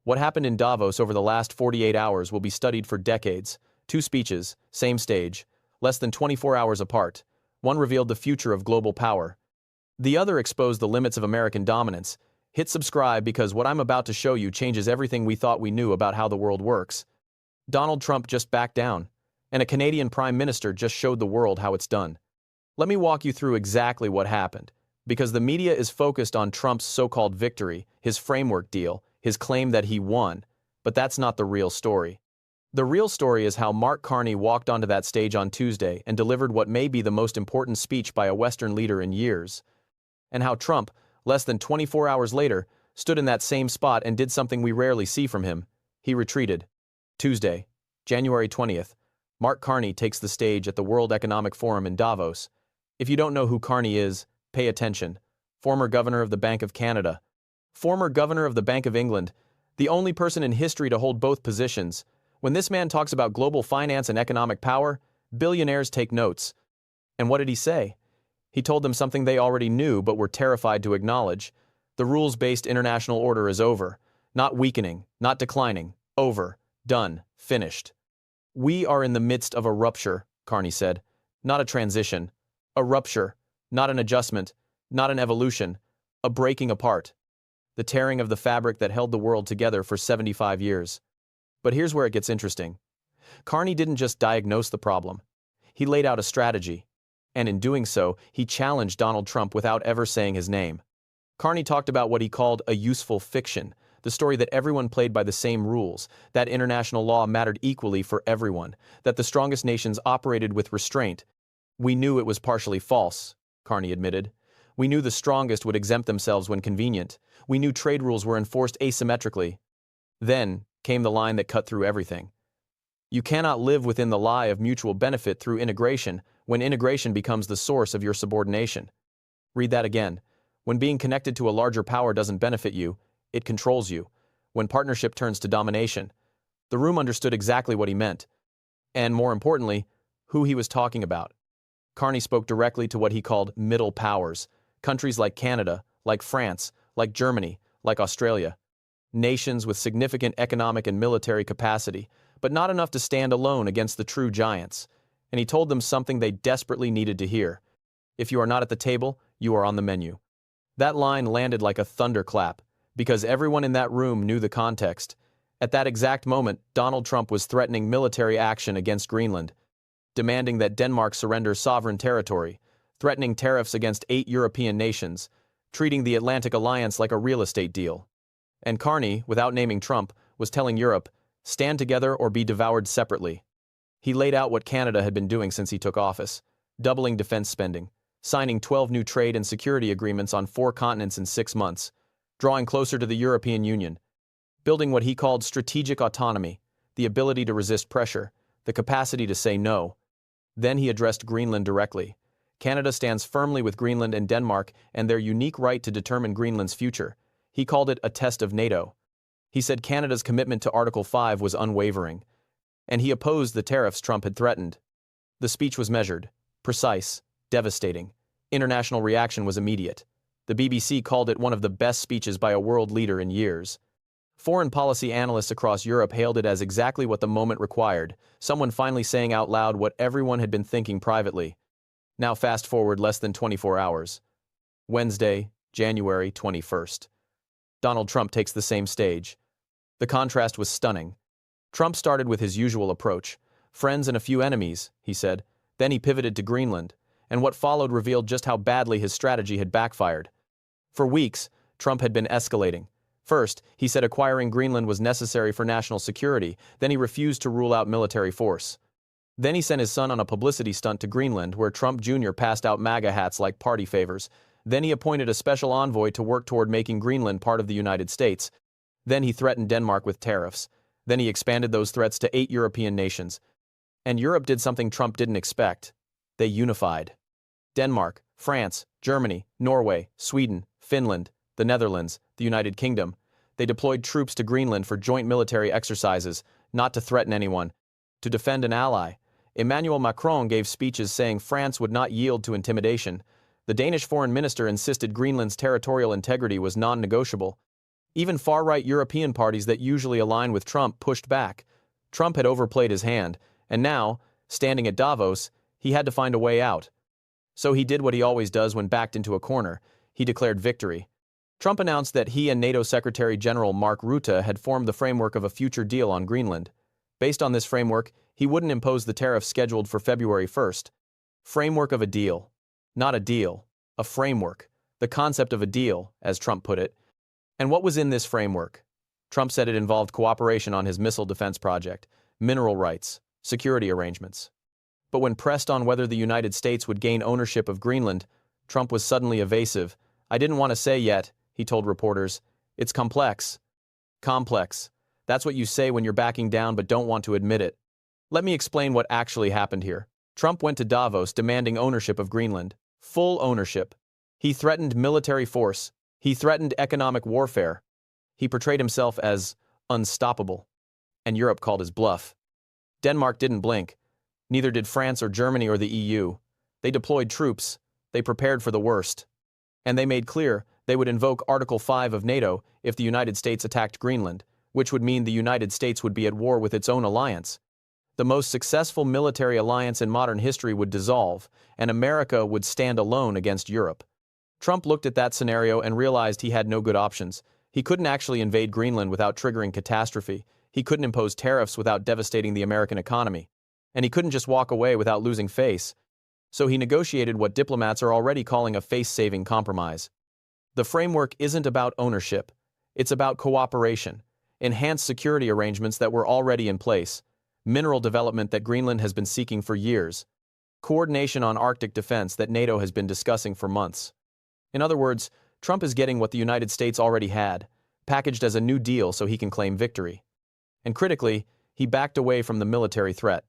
What happened in Davos over the last 48 hours will be studied for decades. Two speeches, same stage, less than 24 hours apart. One revealed the future of global power. The other exposed the limits of American dominance. Hit subscribe because what I'm about to show you changes everything we thought we knew about how the world works. Donald Trump just backed down, and a Canadian Prime Minister just showed the world how it's done. Let me walk you through exactly what happened, because the media is focused on Trump's so-called victory, his framework deal, his claim that he won, but that's not the real story. The real story is how Mark Carney walked onto that stage on Tuesday and delivered what may be the most important speech by a Western leader in years, and how Trump, less than 24 hours later, stood in that same spot and did something we rarely see from him. He retreated. Tuesday, January 20th, Mark Carney takes the stage at the World Economic Forum in Davos. If you don't know who Carney is, pay attention. Former governor of the Bank of Canada, former governor of the Bank of England, the only person in history to hold both positions. When this man talks about global finance and economic power, billionaires take notes. And what did he say? He told them something they already knew but were terrified to acknowledge. The rules-based international order is over. Not weakening, not declining. Over. Done. Finished. We are in the midst of a rupture, Carney said. Not a transition. A rupture. Not an adjustment. Not an evolution. A breaking apart. The tearing of the fabric that held the world together for 75 years. But here's where it gets interesting. Carney didn't just diagnose the problem. He laid out a strategy. And in doing so, he challenged Donald Trump without ever saying his name. Carney talked about what he called a useful fiction, the story that everyone played by the same rules, that international law mattered equally for everyone, that the strongest nations operated with restraint. We knew it was partially false, Carney admitted. We knew the strongest would exempt themselves when convenient. We knew trade rules were enforced asymmetrically. Then came the line that cut through everything. You cannot live within the lie of mutual benefit through integration when integration becomes the source of your subordination. Read that again. When being connected to a larger power doesn't benefit you, it controls you. When partnership turns to domination. The room understood exactly what he meant. And more importantly, who he was talking about. Carney spoke directly to what he called middle powers. Countries like Canada, like France, like Germany, like Australia. Nations with significant economic and military capacity, but not enough to stand alone against the true giants. And he told them something they desperately needed to hear. If you are not at the table, you are on the menu. That line landed like a thunderclap, because everyone in that room knew the context. At that exact moment, Donald Trump was threatening military action against Greenland, demanding that Denmark surrender sovereign territory, threatening tariffs against 8 European nations, treating the Atlantic Alliance like a real estate deal. And Carney, without naming Trump, was telling Europe, stand together or be devoured separately. He laid out what Canada had been doing since he took office, doubling defense spending, signing 12 new trade and security agreements on 4 continents in 6 months, drawing closer to the European Union, building what he called strategic autonomy, the ability to resist pressure, the capacity to say no. Then he addressed Greenland directly. Canada stands firmly with Greenland and Denmark and their unique right to determine Greenland's future. He called it a test of NATO. He said Canada's commitment to Article 5 was unwavering, and he opposed the tariffs Trump had threatened. The speech was measured, precise, devastating. International reaction was immediate. The BBC called it one of the best speeches by a world leader in years. Foreign policy analysts across Europe hailed it as exactly what the moment required, someone finally saying out loud what everyone had been thinking privately. Now fast forward less than 24 hours. Wednesday, January 21st. Donald Trump takes the same stage. The contrast was stunning. Trump started with his usual approach. Friends and a few enemies, he said. Then he pivoted to Greenland, and what followed revealed just how badly his strategy had backfired. For weeks, Trump had been escalating. First, he said acquiring Greenland was necessary for national security. Then he refused to rule out military force. Then he sent his son on a publicity stunt to Greenland, where Trump Jr. passed out MAGA hats like party favors. Then he appointed a special envoy to work toward making Greenland part of the United States. Then he threatened Denmark with tariffs. Then he expanded those threats to 8 European nations. And Europe did something Trump didn't expect. They unified. Denmark, France, Germany, Norway, Sweden, Finland, the Netherlands, the United Kingdom. They deployed troops to Greenland for joint military exercises, not to threaten anyone, to defend an ally. Emmanuel Macron gave speeches saying France would not yield to intimidation. The Danish foreign minister insisted Greenland's territorial integrity was non-negotiable. Even far-right European parties that usually align with Trump pushed back. Trump had overplayed his hand, and now, standing at Davos, he had to find a way out. So he did what he always does when backed into a corner. He declared victory. Trump announced that he and NATO Secretary General Mark Rutte had formed the framework of a future deal on Greenland. Based on this framework, he wouldn't impose the tariffs scheduled for February 1st. Framework of a deal. Not a deal. A framework. The concept of a deal, as Trump put it. And what was in this framework? Trump said it involved cooperation on his missile defense project, mineral rights, security arrangements. But when pressed on whether the United States would gain ownership of Greenland, Trump was suddenly evasive. "I didn't want to say yet," he told reporters. "It's complex." Complex. That's what you say when you're backing down but don't want to admit it. Let me explain what actually happened here. Trump went to Davos demanding ownership of Greenland. Full ownership. He threatened military force. He threatened economic warfare. He portrayed himself as unstoppable. And Europe called his bluff. Denmark didn't blink. Neither did France or Germany or the EU. They deployed troops. They prepared for the worst. And they made clear they would invoke Article 5 of NATO if the United States attacked Greenland, which would mean the United States would be at war with its own alliance. The most successful military alliance in modern history would dissolve, and America would stand alone against Europe. Trump looked at that scenario and realized he had no good options. He couldn't actually invade Greenland without triggering catastrophe. He couldn't impose tariffs without devastating the American economy. And he couldn't just walk away without losing face. So he negotiated what diplomats are already calling a face-saving compromise. The framework isn't about ownership. It's about cooperation, enhanced security arrangements that were already in place, mineral development that Greenland has been seeking for years, coordination on Arctic defense that NATO has been discussing for months. In other words, Trump is getting what the United States already had, packaged as a new deal so he can claim victory. And critically, he backed away from the military threat.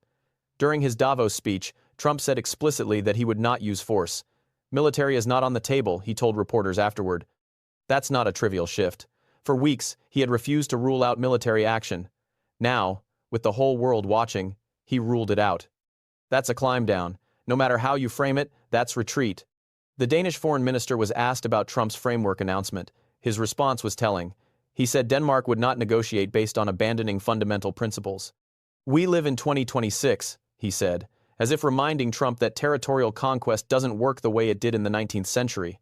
During his Davos speech, Trump said explicitly that he would not use force. "Military is not on the table," he told reporters afterward. That's not a trivial shift. For weeks, he had refused to rule out military action. Now, with the whole world watching, he ruled it out. That's a climb down. No matter how you frame it, that's retreat. The Danish foreign minister was asked about Trump's framework announcement. His response was telling. He said Denmark would not negotiate based on abandoning fundamental principles. "We live in 2026, he said, as if reminding Trump that territorial conquest doesn't work the way it did in the 19th century.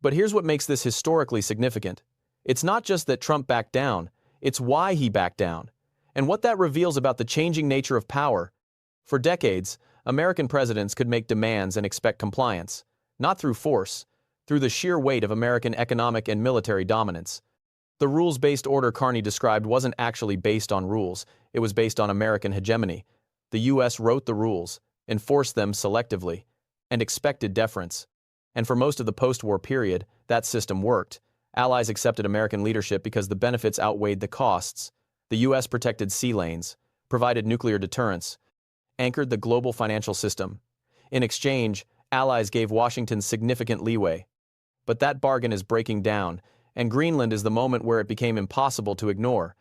But here's what makes this historically significant. It's not just that Trump backed down, it's why he backed down, and what that reveals about the changing nature of power. For decades, American presidents could make demands and expect compliance, not through force, through the sheer weight of American economic and military dominance. The rules-based order Carney described wasn't actually based on rules, it was based on American hegemony. The U.S. wrote the rules, enforced them selectively, and expected deference. And for most of the post-war period, that system worked. Allies accepted American leadership because the benefits outweighed the costs. The U.S. protected sea lanes, provided nuclear deterrence, anchored the global financial system. In exchange, allies gave Washington significant leeway. But that bargain is breaking down, and Greenland is the moment where it became impossible to ignore.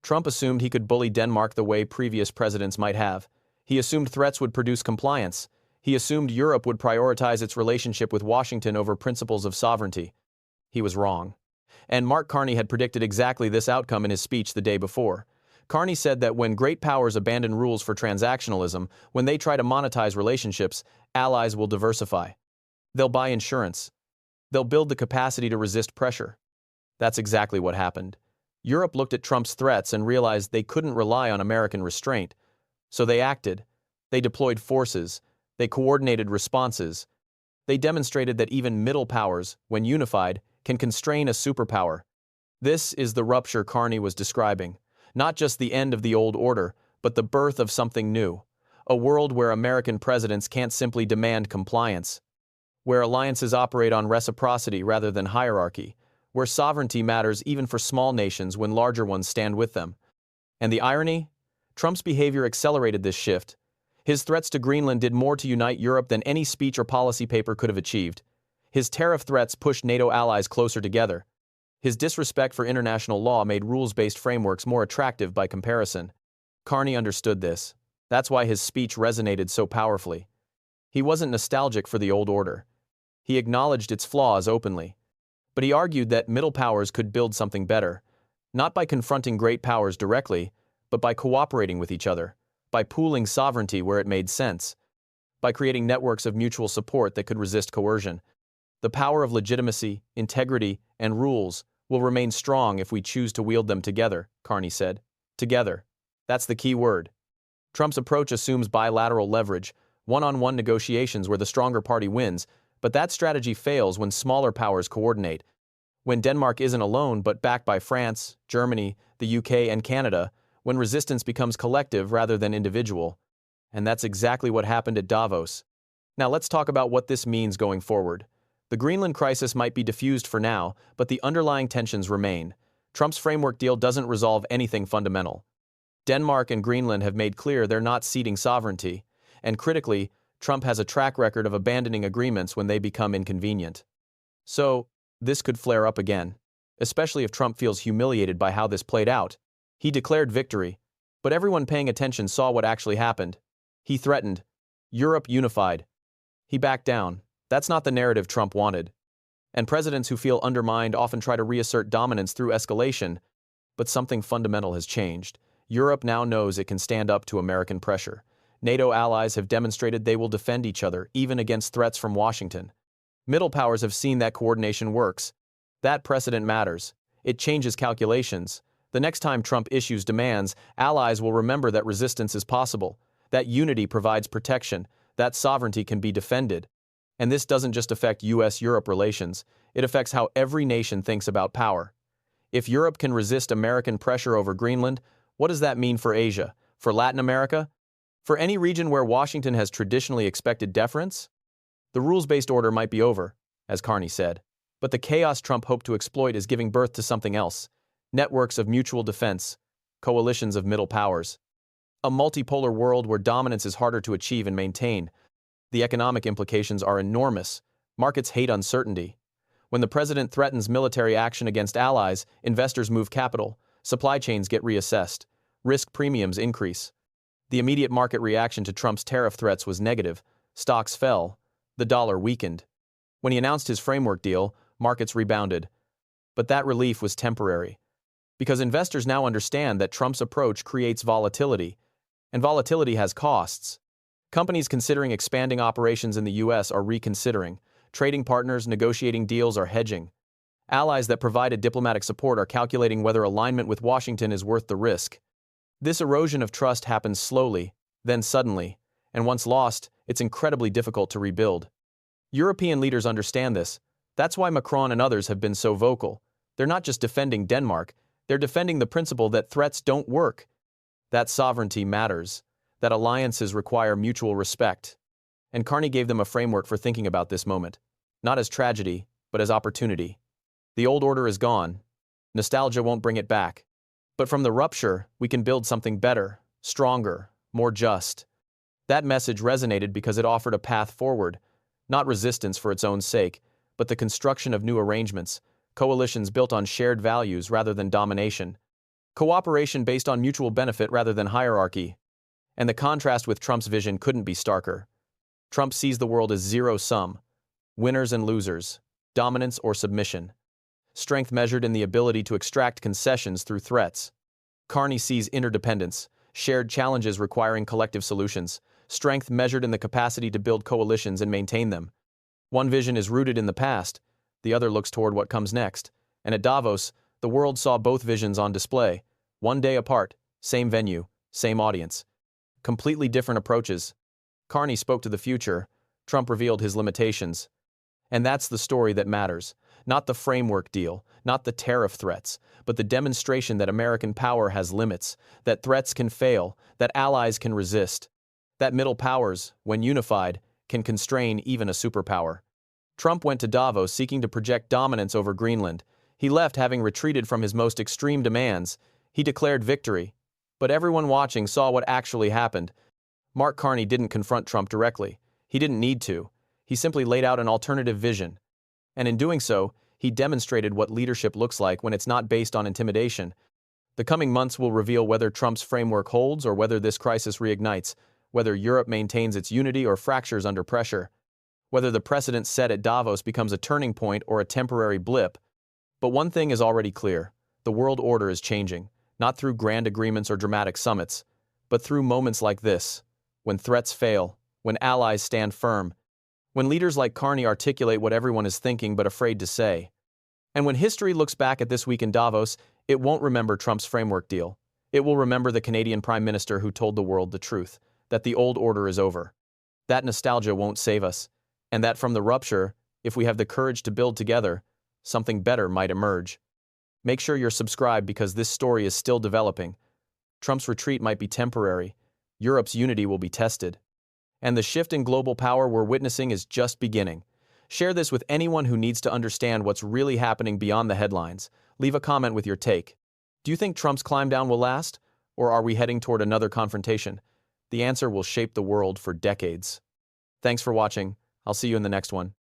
Trump assumed he could bully Denmark the way previous presidents might have. He assumed threats would produce compliance. He assumed Europe would prioritize its relationship with Washington over principles of sovereignty. He was wrong. And Mark Carney had predicted exactly this outcome in his speech the day before. Carney said that when great powers abandon rules for transactionalism, when they try to monetize relationships, allies will diversify. They'll buy insurance. They'll build the capacity to resist pressure. That's exactly what happened. Europe looked at Trump's threats and realized they couldn't rely on American restraint. So they acted. They deployed forces. They coordinated responses. They demonstrated that even middle powers, when unified, can constrain a superpower. This is the rupture Carney was describing. Not just the end of the old order, but the birth of something new. A world where American presidents can't simply demand compliance. Where alliances operate on reciprocity rather than hierarchy. Where sovereignty matters even for small nations when larger ones stand with them. And the irony? Trump's behavior accelerated this shift. His threats to Greenland did more to unite Europe than any speech or policy paper could have achieved. His tariff threats pushed NATO allies closer together. His disrespect for international law made rules-based frameworks more attractive by comparison. Carney understood this. That's why his speech resonated so powerfully. He wasn't nostalgic for the old order. He acknowledged its flaws openly. But he argued that middle powers could build something better, Not by confronting great powers directly, but by cooperating with each other, by pooling sovereignty where it made sense, by creating networks of mutual support that could resist coercion. The power of legitimacy, integrity, and rules will remain strong if we choose to wield them together, Carney said. Together. That's the key word. Trump's approach assumes bilateral leverage, one-on-one negotiations where the stronger party wins, but that strategy fails when smaller powers coordinate. When Denmark isn't alone but backed by France, Germany, the UK, and Canada, when resistance becomes collective rather than individual. And that's exactly what happened at Davos. Now let's talk about what this means going forward. The Greenland crisis might be diffused for now, but the underlying tensions remain. Trump's framework deal doesn't resolve anything fundamental. Denmark and Greenland have made clear they're not ceding sovereignty, and critically, Trump has a track record of abandoning agreements when they become inconvenient. So, this could flare up again, especially if Trump feels humiliated by how this played out. He declared victory, but everyone paying attention saw what actually happened. He threatened, Europe unified. He backed down. That's not the narrative Trump wanted. And presidents who feel undermined often try to reassert dominance through escalation, but something fundamental has changed. Europe now knows it can stand up to American pressure. NATO allies have demonstrated they will defend each other, even against threats from Washington. Middle powers have seen that coordination works. That precedent matters. It changes calculations. The next time Trump issues demands, allies will remember that resistance is possible, that unity provides protection, that sovereignty can be defended. And this doesn't just affect US-Europe relations, it affects how every nation thinks about power. If Europe can resist American pressure over Greenland, what does that mean for Asia, for Latin America? For any region where Washington has traditionally expected deference? The rules-based order might be over, as Carney said, but the chaos Trump hoped to exploit is giving birth to something else. Networks of mutual defense, coalitions of middle powers. A multipolar world where dominance is harder to achieve and maintain. The economic implications are enormous. Markets hate uncertainty. When the president threatens military action against allies, investors move capital, supply chains get reassessed, risk premiums increase. The immediate market reaction to Trump's tariff threats was negative. Stocks fell. The dollar weakened. When he announced his framework deal, markets rebounded. But that relief was temporary. Because investors now understand that Trump's approach creates volatility, and volatility has costs. Companies considering expanding operations in the US are reconsidering. Trading partners negotiating deals are hedging. Allies that provided diplomatic support are calculating whether alignment with Washington is worth the risk. This erosion of trust happens slowly, then suddenly, and once lost, it's incredibly difficult to rebuild. European leaders understand this. That's why Macron and others have been so vocal. They're not just defending Denmark, they're defending the principle that threats don't work, that sovereignty matters, that alliances require mutual respect. And Carney gave them a framework for thinking about this moment, not as tragedy, but as opportunity. The old order is gone. Nostalgia won't bring it back. But from the rupture, we can build something better, stronger, more just. That message resonated because it offered a path forward, not resistance for its own sake, but the construction of new arrangements, coalitions built on shared values rather than domination, cooperation based on mutual benefit rather than hierarchy. And the contrast with Trump's vision couldn't be starker. Trump sees the world as zero-sum, winners and losers, dominance or submission. Strength measured in the ability to extract concessions through threats. Carney sees interdependence, shared challenges requiring collective solutions, strength measured in the capacity to build coalitions and maintain them. One vision is rooted in the past, the other looks toward what comes next, and at Davos, the world saw both visions on display, one day apart, same venue, same audience. Completely different approaches. Carney spoke to the future, Trump revealed his limitations. And that's the story that matters. Not the framework deal, not the tariff threats, but the demonstration that American power has limits, that threats can fail, that allies can resist, that middle powers, when unified, can constrain even a superpower. Trump went to Davos seeking to project dominance over Greenland. He left having retreated from his most extreme demands. He declared victory. But everyone watching saw what actually happened. Mark Carney didn't confront Trump directly. He didn't need to. He simply laid out an alternative vision. And in doing so, he demonstrated what leadership looks like when it's not based on intimidation. The coming months will reveal whether Trump's framework holds or whether this crisis reignites, whether Europe maintains its unity or fractures under pressure, whether the precedent set at Davos becomes a turning point or a temporary blip. But one thing is already clear. The world order is changing, not through grand agreements or dramatic summits, but through moments like this, when threats fail, when allies stand firm, when leaders like Carney articulate what everyone is thinking but afraid to say. And when history looks back at this week in Davos, it won't remember Trump's framework deal. It will remember the Canadian Prime Minister who told the world the truth, that the old order is over. That nostalgia won't save us, and that from the rupture, if we have the courage to build together, something better might emerge. Make sure you're subscribed because this story is still developing. Trump's retreat might be temporary. Europe's unity will be tested. And the shift in global power we're witnessing is just beginning. Share this with anyone who needs to understand what's really happening beyond the headlines. Leave a comment with your take. Do you think Trump's climb down will last? Or are we heading toward another confrontation? The answer will shape the world for decades. Thanks for watching. I'll see you in the next one.